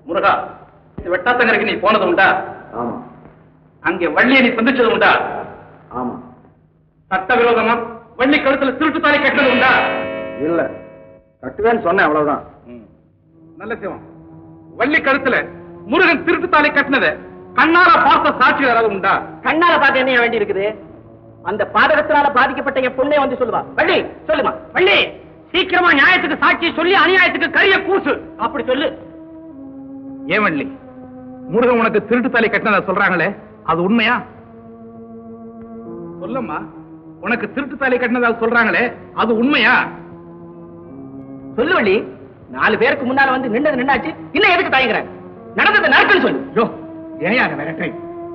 முருகா, வெட்டாத்தங்கரைக்கு நீ போனது உண்டா? ஆமா. அங்கே வள்ளியை நீ சந்திச்சது உண்டா? ஆமா. சட்டவிரோதமா வள்ளி கழுத்துல திருட்டு தாலி கட்டினது உண்டா? இல்ல, கட்டுவேன்னு சொன்னேன், அவ்வளவுதான். நல்ல சிவம், வள்ளி கழுத்துல முருகன் திருட்டு தாலி கட்டினத கண்ணால பார்த்த சாட்சி யாராவது உண்டா? கண்ணால பார்க்க என்ன வேண்டி இருக்குது? அந்த பாதகத்தினால பாதிக்கப்பட்ட என் பொண்ணே வந்து சொல்லுவா. வள்ளி சொல்லுமா, வள்ளி சீக்கிரமா நியாயத்துக்கு சாட்சி சொல்லி அநியாயத்துக்கு கரிய கூசு அப்படி சொல்லு. ஏன் வள்ளி, முருகன் உனக்கு திருட்டு தாலி கட்டினதா சொல்றாங்களே, அது உண்மையா? சொல்லம்மா, உனக்கு திருட்டு தாலி கட்டினதா சொல்றாங்களே, அது உண்மையா? சொல்லு வள்ளி. 4 பேருக்கு முன்னால வந்து நின்னது நின்னாச்சு, இன்னும் எதுக்கு தாயங்கிற? நடந்தது நடக்குன்னு சொல்லு. யோ ஏன் மிரட்டை?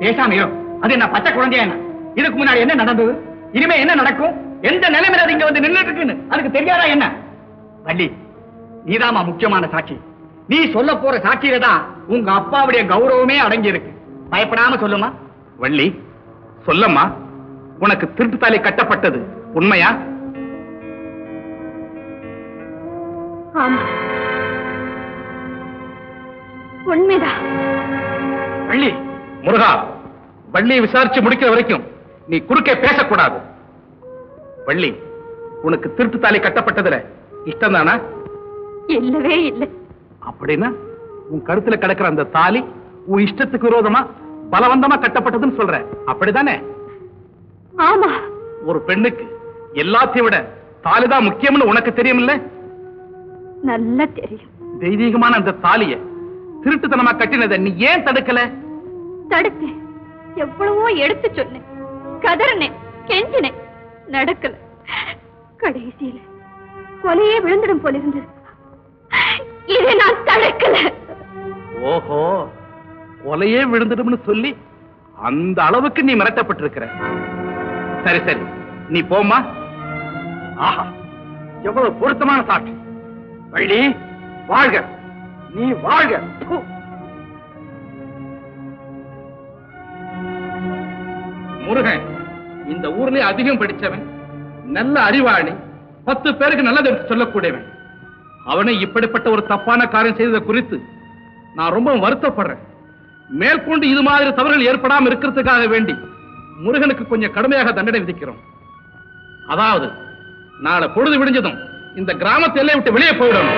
பேசாம இரு. அது என்ன பச்சை குழந்தையா என்ன? இதுக்கு முன்னாடி என்ன நடந்தது, இனிமே என்ன நடக்கும், எந்த நிலைமையில அது இங்க வந்து நின்னுட்டு இருக்குன்னு அதுக்கு தெரியாதா என்ன? வள்ளி, நீதாமா முக்கியமான சாட்சி. நீ சொல்ல போற சாட்சியில தான் உங்க அப்பாவுடைய கௌரவமே அடங்கி இருக்கு. பயப்படாம சொல்லுமா. வள்ளி சொல்லம்மா, உனக்கு திருட்டு தாலி கட்டப்பட்டது உண்மையா? ஆமா, உண்மைதான். வள்ளி, முருகா, வள்ளியை விசாரிச்சு முடிக்கிற வரைக்கும் நீ குறுக்கே பேசக்கூடாது. வள்ளி, உனக்கு திருட்டு தாலி கட்டப்பட்டதுல இஷ்டம் தானா? இல்லவே இல்லை. அப்படின்னா உன் கழுத்துல கிடக்கிற அந்த தாலி உன் இஷ்டத்துக்கு விரோதமா பலவந்தமா கட்டப்பட்டதுன்னு சொல்ற, அப்படிதானே? ஆமா. ஒரு பெண்ணுக்கு எல்லாத்தையும் விட தாலிதான் முக்கியம்னு உனக்கு தெரியுமில்ல? நல்லா தெரியும். தெய்வீகமான அந்த தாலிய திருட்டுத்தனமா கட்டினதை நீ ஏன் தடுக்கல? தடுத்தேன், எவ்வளவோ எடுத்து சொன்னேன், கதறினேன், கெஞ்சினேன், நடக்கல. கடைசியில கொலையே விழுந்துடும் போல இருந்தது. இதை நான் தடுக்கல. ஓஹோ, கொலையே விழுந்துடும்னு சொல்லி அந்த அளவுக்கு நீ மிரட்டப்பட்டிருக்கிற. சரி சரி, நீ போமா. ஆஹா, எவ்வளவு பொருத்தமான சாட்சி. வள்ளி வாழ்க, நீ வாழ்க. முருகன் இந்த ஊர்லயே அதிகம் படிச்சவன், நல்ல அறிவாளி, 10 பேருக்கு நல்லது எடுத்து சொல்லக்கூடியவன். அவனை இப்படிப்பட்ட ஒரு தப்பான காரியம் செய்ததை குறித்து நான் ரொம்ப வருத்தப்படுறேன். மேற்கொண்டு இது மாதிரி தவறுகள் ஏற்படாமல் இருக்கிறதுக்காக வேண்டி முருகனுக்கு கொஞ்சம் கடுமையாக தண்டனை விதிக்கிறோம். அதாவது நாளை பொழுது விடிஞ்சதும் இந்த கிராமத்தை எல்லை விட்டு வெளியே போயிடணும்.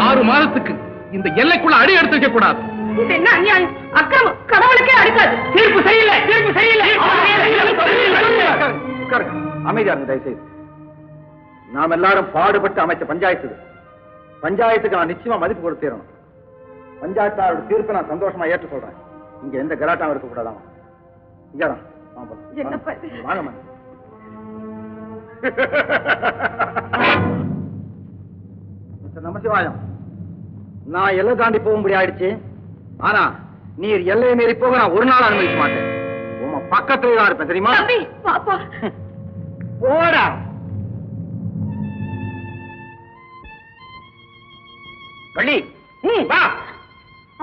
6 மாதத்துக்கு இந்த எல்லைக்குள்ள அடி எடுத்து வைக்க கூடாது. இது என்ன அநியாயம், அக்கிரமம், கடவுளுக்கே அடுக்காது. தீர்ப்பு சரியில்லை, தீர்ப்பு சரியில்லை. அமைதியா இருங்க தயவுசெய்து. நாம் எல்லாரும் பாடுபட்டு அமைச்ச பஞ்சாயத்துக்கு நான் நிச்சயமா மதிப்பு கொடுத்தேன். பஞ்சாயத்தாரோட தீர்ப்பை நான் சந்தோஷமா ஏற்றுக்கொள்றேன். இங்க எந்த கலாட்டாவும் இருக்கக்கூடாதாமா. வாங்க. நமசிவாயம், நான் எல்லை தாண்டி போகும்படி ஆயிடுச்சு. ஆனா நீர் எல்லையை மீறி போக நான் ஒரு நாள் அனுமதிக்க மாட்டேன். உங்க பக்கத்துல தான் இருப்பேன், தெரியுமா? பாப்பா போடா. வள்ளி வா.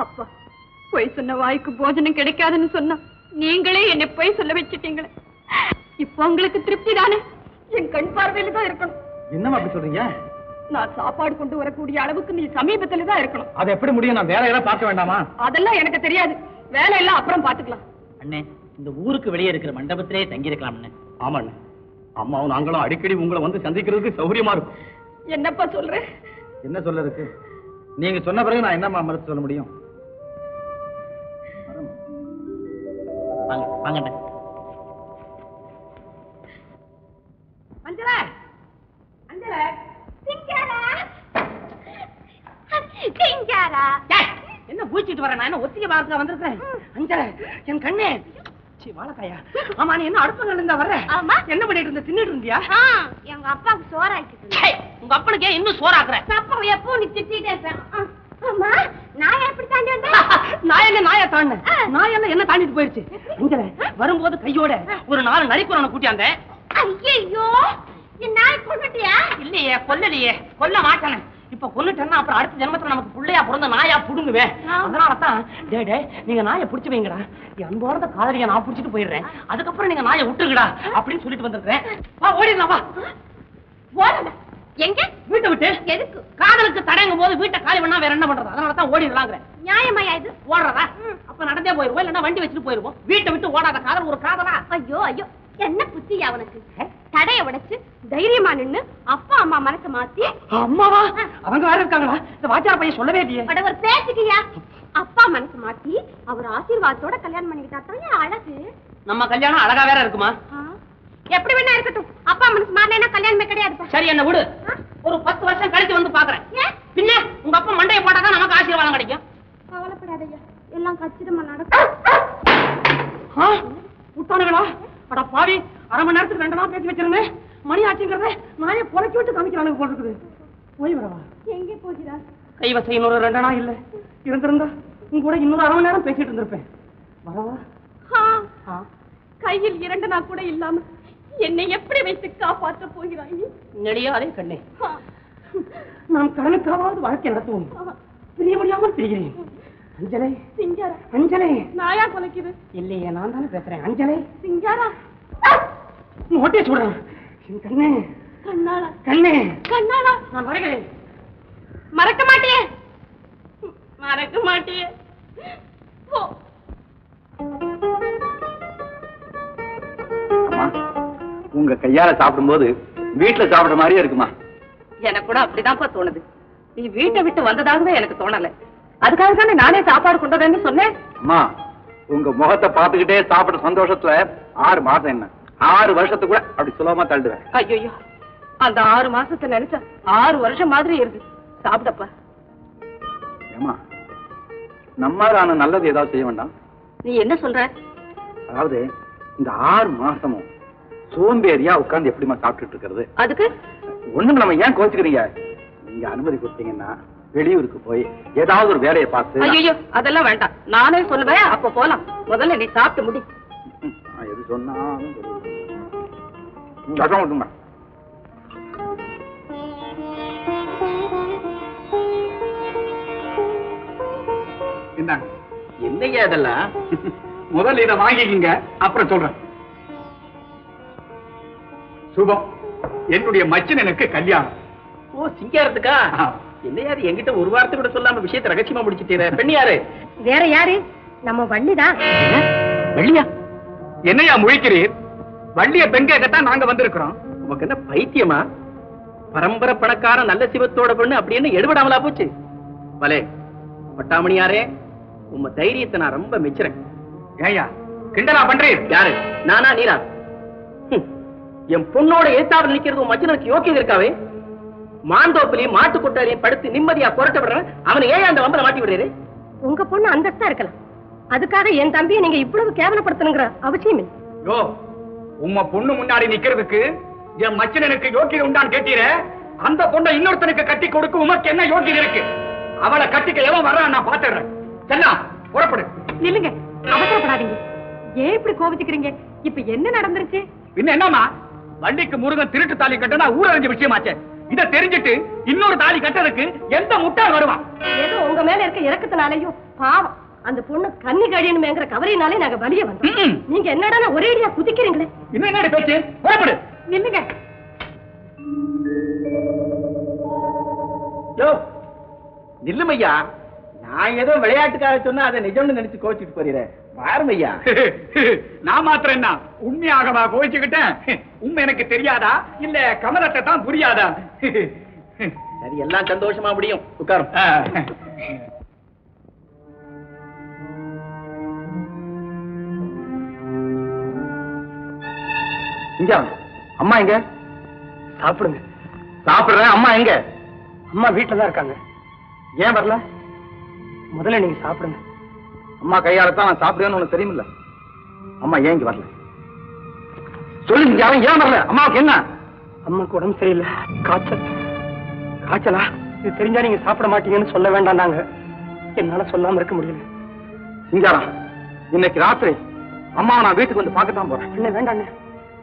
அப்பா, பொய் சொன்ன வாய்க்கு போஜனம் கிடைக்காதுன்னு சொன்னா நீங்களே என்னை பொய் சொல்ல வச்சுட்டீங்களே. இப்போ உங்களுக்கு திருப்தி தானே? என் கண் பார்வையில தான் இருக்கணும். என்னமா அப்படி சொல்றீங்க? நான் சாப்பாடு கொண்டு வரக்கூடிய அளவுக்கு நீ சமீபத்துல தான் இருக்கணும். அது எப்படி முடியும்? நான் வேலையெல்லாம் பார்க்க வேண்டாமா? அதெல்லாம் எனக்கு தெரியாது, வேலையெல்லாம் அப்புறம் பாத்துக்கலாம். அண்ணே, இந்த ஊருக்கு வெளியே இருக்கிற மண்டபத்திலே தங்கி இருக்கலாம். ஆமா அண்ணே, அம்மாவும் நாங்களும் அடிக்கடி உங்களை வந்து சந்திக்கிறதுக்கு சௌகரியமா இருக்கும். என்னப்பா சொல்ற? என்ன சொல்றதுக்கு? நீங்க சொன்ன பிறகு நான் என்னம்மா மறுத்து சொல்ல முடியும்? வாங்க. என்ன பூச்சிட்டு வர? நான் என்ன ஒத்திகை பார்க்க வந்திருக்கேன். அஞ்சல, என் கண்ணே. வாழக்காயா? ஆமா, நீ என்ன அடுப்பங்கள்ல இருந்தா வர்ற? என்ன பண்ணிட்டு இருந்த? தின்னுட்டு இருந்தியா? எங்க அப்பாவுக்கு சோறாக்கிட்டு. உங்க அப்பனுக்கே இன்னும் சோறாக்குற? அப்பா எப்போ நீ திட்டிட்டே இருப்பேன். ஆமா, நான் எப்படி தாண்டி வந்தேன்? நான் என்ன நாயை தாண்டினேன்? நான் என்ன தாண்டிட்டு போயிருச்சு. அஞ்சல, வரும்போது கையோட ஒரு 4 நரிக்குறவனை கூட்டியாந்த. ஐயோ, என் நாய் கொன்னுட்டியா? இல்லையே, கொல்லலையே. கொல்ல மாட்டானே. இப்ப கொல்லுட்டேன்னா அப்புறம் அடுத்த ஜென்மத்துல நமக்கு புள்ளையா பிறந்த நாயா புடுங்குவேன். அதனாலதான் டே நீங்க நாயை பிடிச்சு வைங்கடா, என் அன்பார்ந்த காதலியை நான் பிடிச்சிட்டு போயிடுறேன், அதுக்கப்புறம் நீங்க நாயை விட்டுருங்கடா அப்படின்னு சொல்லிட்டு வந்திருக்கேன். வா, ஓடிடலாம். வா. எங்க? வீட்டை விட்டு. எதுக்கு? காதலுக்கு தடங்கும் போது வீட்டை காலி பண்ணா வேற என்ன பண்றது? அதனால தான் ஓடிடலாங்கிறேன். நியாயமாயா இது? ஓடுறதா? அப்ப நடந்தே போயிருவோம், இல்லன்னா வண்டி வச்சுட்டு போயிருவோம். வீட்டை விட்டு ஓடாத காதல் ஒரு காதலா? ஐயோ ஐயோ, என்ன புத்தியா அவனுக்கு? தடைய உடைச்சு தைரியமா நின்னு அப்பா அம்மா மனசை மாத்தி. அம்மாவா? அவங்க வேற இருக்காங்களா? இந்த வாத்தியார் பையன் சொல்லவே இல்லையே. அட ஒரு பேச்சுக்கியா? அப்பா மனசு மாத்தி அவர் ஆசீர்வாதத்தோட கல்யாணம் பண்ணிக்கிட்டா அழகு. நம்ம கல்யாணம் அழகா வேற இருக்குமா? எப்படி வேணா இருக்கட்டும், அப்பா மனசு மாறலைன்னா கல்யாணமே கிடையாது. சரி, என்ன விடு. ஒரு 10 வருஷம் கழிச்சு வந்து பாக்குறேன். பின்ன உங்க அப்பா மண்டையை போட்டாதான் நமக்கு ஆசீர்வாதம் கிடைக்கும். கவலைப்படாதய்யா, எல்லாம் கச்சிதமா நடக்கும். விட்டானுங்களா? அட பாவி, அரை மணி நேரத்துக்கு 2 நாள் பேசி வச்சிருந்தேன். மணி ஆச்சுங்கிறத நானே புறக்கி விட்டு காமிக்கிறானுங்க போல இருக்குது. போய் வரவா? எங்கே போகிறார்? கைவசம் இன்னொரு 2 நாள் இல்ல இருந்திருந்தா உங்க கூட இன்னொரு அரை மணி நேரம் பேசிட்டு இருந்திருப்பேன். வரவா? கையில் 2 நாள் கூட இல்லாம என்னை எப்படி வைத்து காப்பாற்ற போகிறாய்? நெடியாதே கண்ணே, நாம் கடனுக்காவது வாழ்க்கை நடத்துவோம். பிரிய முடியாமல் பிரிகிறேன். அஞ்சலை, சிங்காரா. அஞ்சலை. நாயா கொலைக்குது? இல்லையே, நான் தானே பேசுறேன். அஞ்சலை. சிங்காரா. ஓட்டே சொல்றேன். கண்ணே, கண்ணாளா. கண்ணே, கண்ணாளா. நான் வருகிறேன். மறக்க மாட்டியே, மறக்க மாட்டியே. உங்க கையால சாப்பிடும்போது வீட்டுல சாப்பிடுற மாதிரியே இருக்குமா? எனக்கு கூட அப்படிதான்ப்பா தோணுது. நீ வீட்டை விட்டு வந்ததாகவே எனக்கு தோணல. அதுக்காக தானே நானே சாப்பாடு கொண்டு வரேன்னு சொன்னேன். அம்மா, உங்க முகத்தை பார்த்துக்கிட்டே சாப்பிட சந்தோஷத்துல 6 மாசம் என்ன 6 வருஷத்துக்கு கூட அப்படி சுலபமா தள்ளுவேன். ஐயோ, அந்த 6 மாசத்தை நினைச்சா 6 வருஷம் மாதிரி இருக்கு. சாப்பிடப்பா. ஏமா, நம்மளான நல்லது ஏதாவது செய்ய வேண்டாம்? நீ என்ன சொல்ற? அதாவது இந்த 6 மாசமும் சோம்பேறியா உட்கார்ந்து எப்படிமா சாப்பிட்டுட்டு இருக்கிறது? அதுக்கு ஒண்ணும் நம்ம ஏன் கோச்சுக்கிறீங்க? நீங்க அனுமதி கொடுத்தீங்கன்னா வெளியூருக்கு போய் ஏதாவது ஒரு வேலையை பார்த்து. ஐயோ, அதெல்லாம் வேண்டாம். நானே சொல்லுவேன், அப்ப போலாம். முதல்ல நீ சாப்பிட்டு முடி. எது சொன்னாலும் என்னையா இதெல்லாம்? முதல்ல இதை வாங்கிக்கிங்க, அப்புறம் சொல்றேன். சுபம், என்னுடைய மச்சினனுக்கு கல்யாணம். ஓ, சிங்காரத்துக்கா? என்னையா அது என்கிட்ட ஒரு வாரத்தை கூட சொல்லாம விஷயத்தை ரகசியமா முடிச்சிட்டீங்க. பெண் யாரு? வேற யாரு? நம்ம வள்ளிதான். வள்ளியா? என்னையா முழிக்கிறீர்? வள்ளிய பெண் கேட்கத்தான் நாங்க வந்திருக்கிறோம். உனக்கு என்ன பைத்தியமா? பரம்பரை பணக்கார நல்ல சிவத்தோட பொண்ணு அப்படின்னு எடுபடாமலா போச்சு. பலே பட்டாமணியாரே, உங்க தைரியத்தை நான் ரொம்ப மெச்சுறேன். ஏயா கிண்டலா பண்றீர்? யாரு, நானா நீரா? என் பொண்ணோட எழுத்தாவில் நிக்கிறது உன் மச்சனுக்கு யோக்கியம் இருக்காவே? மாந்தோப்பிலையும் மாட்டு கொட்டாரையும் படுத்து நிம்மதியா புரட்ட விடுறேன். அவனை ஏன் அந்த வம்பல மாட்டி விடுறீரு? உங்க பொண்ணு அந்தஸ்தா இருக்கலாம், அதுக்காக என் தம்பியை நீங்க இவ்வளவு கேவலப்படுத்தணுங்கிற அவசியம் இல்லை. யோ, உம்ம பொண்ணு முன்னாடி நிக்கிறதுக்கு என் மச்சனனுக்கு யோக்கியம் உண்டான்னு கேட்டீர. அந்த பொண்ணை இன்னொருத்தனுக்கு கட்டி கொடுக்க உமக்கு என்ன யோக்கியம் இருக்கு? அவளை கட்டிக்க எவன் வர்றான் நான் பாத்துறேன். சென்னா புறப்படு. நில்லுங்க, அவசரப்படாதீங்க. ஏன் இப்படி கோபிச்சுக்கிறீங்க? இப்ப என்ன நடந்துருச்சு? பின்ன என்னமா, வள்ளிக்கு முருகன் திருட்டு தாலி கட்டினா ஊரறிஞ்ச விஷயமாச்சே. இதை தெரிஞ்சிட்டு இன்னொரு தாலி கட்டுறதுக்கு எந்த முட்டாள் வருவான்? ஏதோ உங்க மேல இருக்க இறக்கத்தினாலையும் பாவம் அந்த பொண்ணு கண்ணி கழியணுமேங்கிற கவலையினாலே நாங்க வலிய வந்தோம். நீங்க என்னடா ஒரேடியா குதிக்கிறீங்களே? இன்னும் என்ன பேச்சு? புறப்படு. நில்லுங்க. யோ நில்லுமையா, நான் ஏதோ விளையாட்டுக்காக சொன்னா அதை நிஜம்னு நினைச்சு கோச்சிட்டு போறீரேன். வாருமையா. நான் மாத்திரம் என்ன உண்மையாகவா கோவிச்சுக்கிட்டேன்? உண்மை எனக்கு தெரியாதா இல்ல கமலத்தை தான் புரியாதா? சரி, எல்லாம் சந்தோஷமா முடியும். உட்காரும். இங்க அம்மா எங்க? சாப்பிடுங்க. சாப்பிடுறேன். அம்மா எங்க? அம்மா வீட்டுல தான் இருக்காங்க. ஏன் வரல? முதல்ல நீங்க சாப்பிடுங்க. அம்மா கையால தான் நான் சாப்பிடுவேன்னு உனக்கு தெரியுமில்ல. அம்மா ஏன் இங்க வரல? சொல்லுங்க, அவன் ஏன் வரல? அம்மாவுக்கு என்ன? அம்மாக்கு உடம்பு சரியில்லை, காய்ச்சல். காய்ச்சலா? இது தெரிஞ்சா நீங்க சாப்பிட மாட்டீங்கன்னு சொல்ல வேண்டாம். நாங்க என்னால சொல்லாம இருக்க முடியல. சிங்காரம், இன்னைக்கு ராத்திரி அம்மாவை நான் வீட்டுக்கு வந்து பார்க்கத்தான் போறேன். என்ன வேண்டாண்ணே,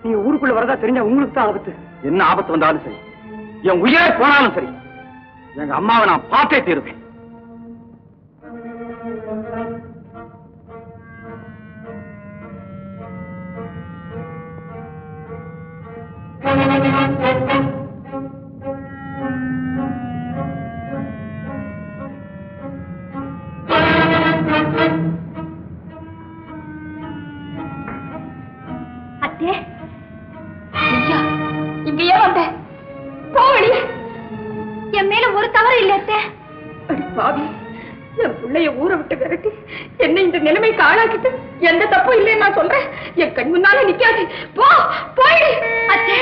நீங்க ஊருக்குள்ள வரதா தெரிஞ்சா உங்களுக்கு தான் ஆபத்து. என்ன ஆபத்து வந்தாலும் சரி, என் உயிரே போனாலும் சரி, எங்க அம்மாவை நான் பார்த்தே தீருவேன். என் பிள்ளைய ஊரை விட்டு விரட்டி என்ன இந்த நிலைமைக்கு ஆளாக்கிட்டு எந்த தப்பும் இல்லைன்னு நான் சொல்றேன். என் கண் முன்னால நிக்காது. போ போயிடு. அத்தே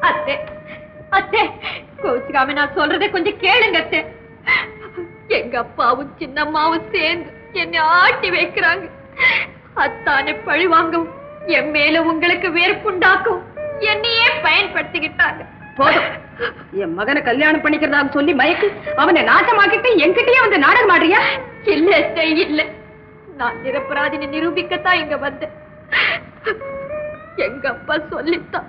அத்தே அத்தே கோச்சுக்காம நான் சொல்றதை கொஞ்சம் கேளுங்க அத்தே. எங்க அப்பாவும் சின்னம்மாவும் சேர்ந்து என்னை ஆட்டி வைக்கிறாங்க. அத்தானை பழி வாங்கவும் என் மேல உங்களுக்கு வெறுப்புண்டாக்கும் என்னையே பயன்படுத்திக்கிட்டாங்க. போதும். என் மகனை கல்யாணம் பண்ணிக்கிறதாக சொல்லி மயக்கு அவனை நாசமாக்கிட்டு என்கிட்டயே வந்து நாடகம் ஆடுறியா? இல்ல அத்தை இல்ல, நான் நிரபராதினை நிரூபிக்கத்தான் இங்க வந்தேன். எங்க அப்பா சொல்லித்தான்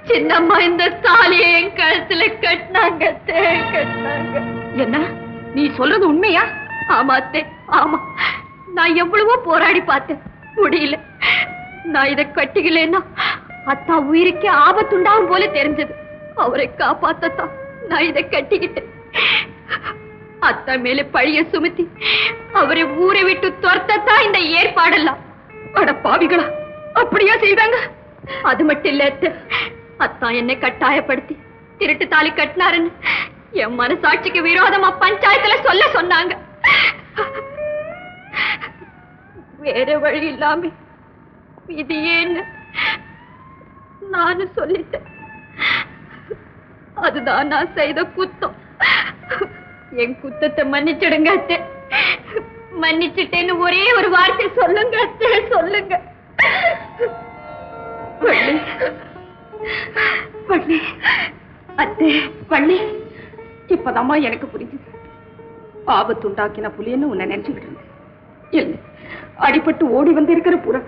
சின்னம்மா இந்த தாலியை என் கழுத்துல கட்டினாங்க. என்ன நீ சொல்றது உண்மையா? ஆமா அத்தை ஆமா. நான் எவ்வளவோ போராடி பார்த்தேன், முடியல. நான் இதை கட்டிக்கலன்னா அத்தா உயிருக்கே ஆபத்துண்டாகும் போல தெரிஞ்சது. அவரை காப்பாத்தான் நான் இதை கட்டிக்கிட்டேன். அத்தா மேல பழிய சுமத்தி அவரை ஊரை விட்டு துரத்தத்தான் இந்த ஏற்பாடெல்லாம். அட பாவிகளா, அப்படியா செய்தாங்க? அது மட்டும் இல்ல அத்தை, அத்தா என்னை கட்டாயப்படுத்தி திருட்டு தாலி கட்டினாருன்னு என் மனசாட்சிக்கு விரோதமா பஞ்சாயத்துல சொல்ல சொன்னாங்க. வேற வழி இல்லாம இது ஏன்னு நானும் சொல்லிட்டேன். அதுதான் நான் செய்த குத்தம். என் குத்தத்தை மன்னிச்சிடுங்க அத்தை. மன்னிச்சிட்டேன்னு ஒரே ஒரு வார்த்தை சொல்லுங்க அத்தை, சொல்லுங்க. வள்ளி வள்ளி அத்தை வள்ளி, இப்பதாம்மா எனக்கு புரிஞ்சுது. ஆபத்து உண்டாக்கின புலின்னு உன்னை நினைச்சுக்கிட்டு இருந்தேன். இல்லை, அடிபட்டு ஓடி வந்து இருக்கிற புறா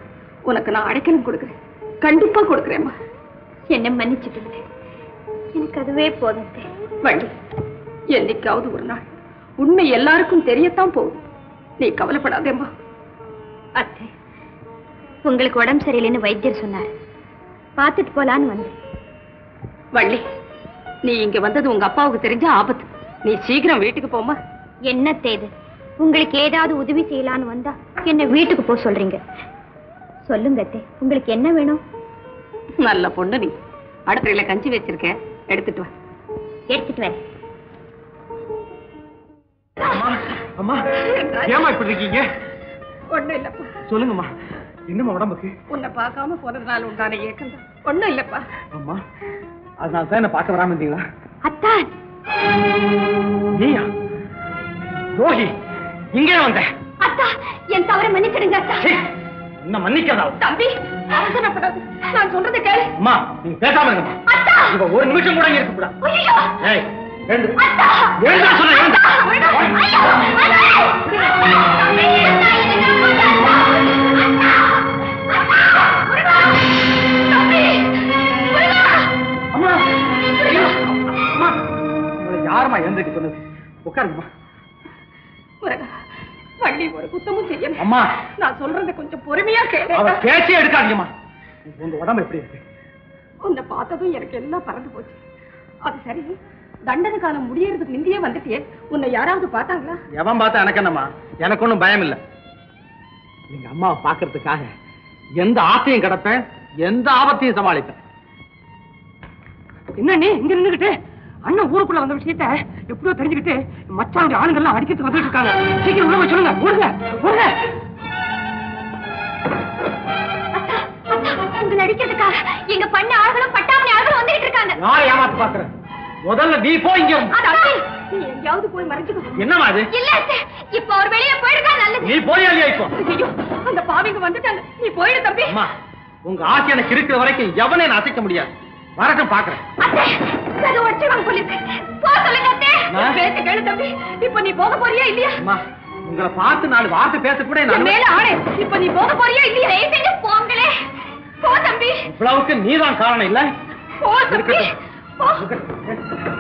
உனக்கு நான் அடைக்கலம் கொடுக்குறேன். கண்டிப்பா கொடுக்குறேம்மா. என்ன மன்னிச்சுட்டு எனக்கு அதுவே போதும். வள்ளி, என்னைக்காவது ஒரு நாள் உண்மை எல்லாருக்கும் தெரியத்தான் போகுது. நீ கவலைப்படாதேம்மா. அத்தை, உங்களுக்கு உடம்பு சரியில்லைன்னு வைத்தியர் சொன்னார், பார்த்துட்டு போலான்னு வந்தேன். வள்ளி, நீ இங்க வந்தது உங்க அப்பாவுக்கு தெரிஞ்ச ஆபத்து. நீ சீக்கிரம் வீட்டுக்கு போமா. என்ன தேது, உங்களுக்கு ஏதாவது உதவி செய்யலான்னு வந்தா என்ன வீட்டுக்கு போக சொல்றீங்க? சொல்லுங்க அத்தை, உங்களுக்கு என்ன வேணும்? நல்ல பொண்ணு நீ. அடுப்பறையில கஞ்சி வச்சிருக்கேன், எடுத்துட்டு வா. எடுத்துட்டு வரேன். அம்மா, ஏமா இப்படி இருக்கீங்க? ஒண்ணும் இல்லப்பா. சொல்லுங்கம்மா, என்னம்மா உடம்புக்கு? உன்னை பார்க்காம போனதுனால உண்டான ஏக்கம் தான். ஒண்ணும் இல்லப்பா. அம்மா, அதனால தான் என்ன பார்க்க வராம இருந்தீங்களா? அத்தான், நீயா ரோஹி? இங்கே வந்த? அத்தா, என் தவறை மன்னிச்சிடுங்க அத்தா. என்ன மன்னிக்கிறதா? தம்பி, அவசரப்படாது. நான் சொல்றதை கேளு. அம்மா, நீங்க பேசாம இருங்கம்மா. அத்தா, இவ ஒரு நிமிஷம் கூட இங்க இருக்க கூடாது. ஐயோ, ஏய், எழுந்து. அத்தா, எழுந்து சொல்றேன், எழுந்து. ஐயோ, அம்மா, அம்மா, உங்களை யாரம்மா எழுந்திருக்க சொன்னது? உட்காருங்கம்மா. வள்ளி ஒரு குத்தமும் செய்யல. அம்மா, நான் சொல்றதை கொஞ்சம் பொறுமையா கேளு. அவ பேச்சே எடுக்காதீங்கம்மா. உங்க உடம்பு எப்படி இருக்கு? உன்னை பார்த்ததும் எனக்கு எல்லாம் பறந்து போச்சு. அது சரி, தண்டனை காலம் முடியறதுக்கு முந்தையே வந்துட்டியே, உன்னை யாராவது பார்த்தாங்களா? எவன் பார்த்தா எனக்கு என்னம்மா? எனக்கு ஒண்ணும் பயம் இல்ல. எங்க அம்மாவை பாக்குறதுக்காக எந்த ஆசையும் கிடப்பேன், எந்த ஆபத்தையும் சமாளிப்பேன். என்ன நீ இங்க நின்னுகிட்டு அண்ணன் ஊருக்குள்ள வந்த விஷயத்த எப்படியோ தெரிஞ்சுக்கிட்டு மச்சாவுடைய ஆளுங்கள்லாம் அடிக்கிறதுக்கு வந்துட்டு இருக்காங்க. சீக்கிரம் உள்ள போய் சொல்லுங்க. ஓடுங்க ஓடுங்க. உங்களை அடிக்கிறதுக்காக எங்க பண்ண ஆளுகளும் பட்டாமணி ஆளுகளும் வந்துட்டு இருக்காங்க. யாரை ஏமாத்து பாக்குறேன்? முதல்ல நீ போய் இங்க. நீ எங்கேயாவது போய் மறைஞ்சுக்கோ. என்னமா அது? இல்ல இப்ப அவர் வெளியே போயிடுறா நல்லது. நீ போய் இல்லையா இப்போ? ஐயோ, அந்த பாவிங்க வந்துட்டாங்க. நீ போயிடு தம்பி. அம்மா, உங்க ஆசை எனக்கு இருக்கிற வரைக்கும் எவனே நான் அசைக்க முடியாது. வரட்டும் பாக்குறேன். அத்தை, உடச்சுவாங்க போலிருக்கு. போ சொல்லுங்க அத்தை. பேச கேளு தம்பி. இப்ப நீ போக போறியா இல்லையா? அம்மா, உங்களை பார்த்து 4 வார்த்தை பேச கூட என் மேல ஆணை. இப்ப நீ போக போறியா இல்லையா? தயவு செஞ்சு போங்களே. போ தம்பி. இவ்வளவுக்கு நீதான் காரணம் இல்ல? போ தம்பி. இருக்கட்டும். போ. இருக்கட்டும்.